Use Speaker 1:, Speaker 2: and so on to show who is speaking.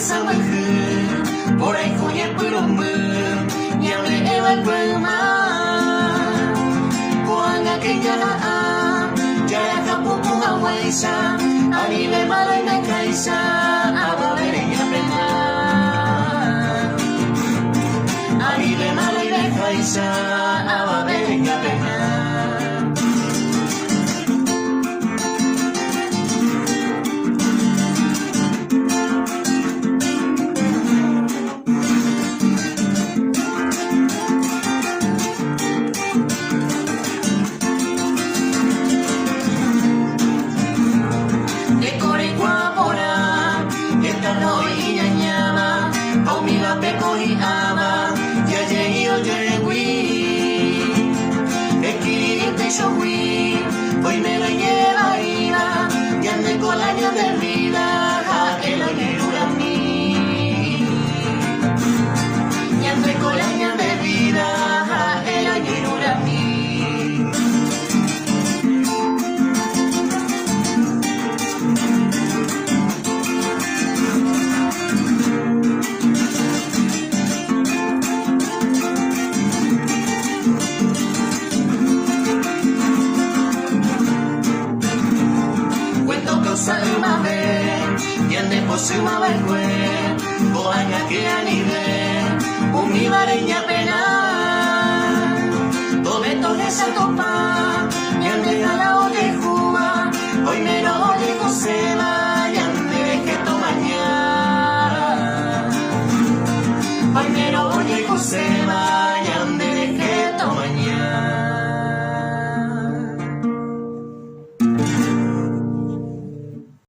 Speaker 1: sangมันคือบ่ได้คุยปืนลงมือยังเลยเอวันเบิ่งมาบ่งาเกยละอาจะอยากกับผู้ผู้เอาไว้ซะอันนี้เลยมาเลยในใครซะอาบ่เลยได้ยังเป็นมาอันนี้เลยมาเลยในใครซะอาบ่เลยได้ยังเป็นมาHoy me la lleva ira, ya ande con la año de vida, que la lleva a mí. Ya ande con la año de vida, que la lleva a mí. Salma ve, y ande por su mavergüe, boaña que anide, un mi vareña pena, tome toque esa copa, y ande a la de Cuba, hoy me lo oye Joseba, y ande que mañana, hoy me lo oye Joseba, y ande que mañana.